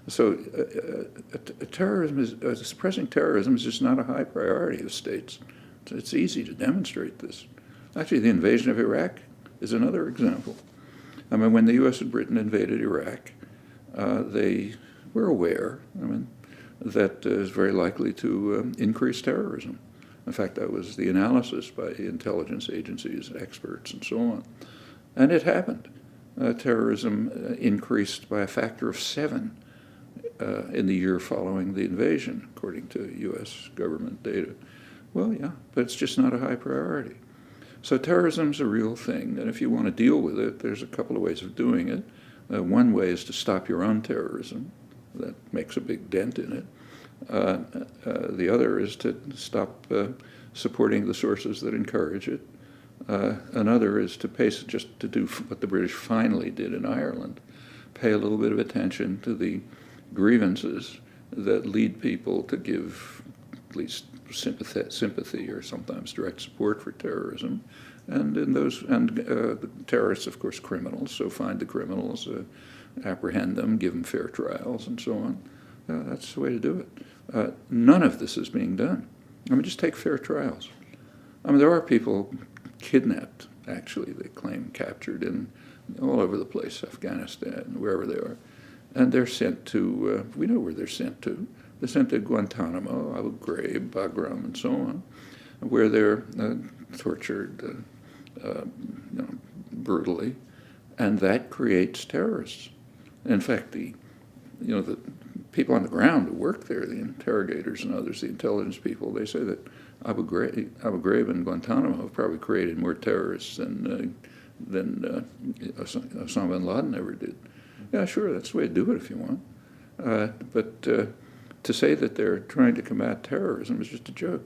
So suppressing terrorism is just not a high priority of states. It's easy to demonstrate this. Actually, the invasion of Iraq is another example. I mean, when the U.S. and Britain invaded Iraq, they were aware, that it was very likely to increase terrorism. In fact, that was the analysis by intelligence agencies, experts, and so on. And it happened. Terrorism increased by a factor of 7 in the year following the invasion, according to U.S. government data. Well, yeah, but it's just not a high priority. So terrorism's a real thing, and if you want to deal with it, there's a couple of ways of doing it. One way is to stop your own terrorism. That makes a big dent in it. The other is to stop supporting the sources that encourage it. Another is to just to do what the British finally did in Ireland, pay a little bit of attention to the grievances that lead people to give at least sympathy or sometimes direct support for terrorism, and the terrorists, of course, criminals. So find the criminals, apprehend them, give them fair trials, and so on. That's the way to do it. None of this is being done. Just take fair trials. There are people kidnapped, actually, they claim captured in all over the place, Afghanistan, wherever they are. And they're sent to, we know where they're sent to. They're sent to Guantanamo, Abu Ghraib, Bagram, and so on, where they're tortured brutally, and that creates terrorists. In fact, the people on the ground who work there, the interrogators and others, the intelligence people, they say that Abu Ghraib and Guantanamo have probably created more terrorists than Osama bin Laden ever did. Yeah, sure, that's the way to do it if you want. But to say that they're trying to combat terrorism is just a joke.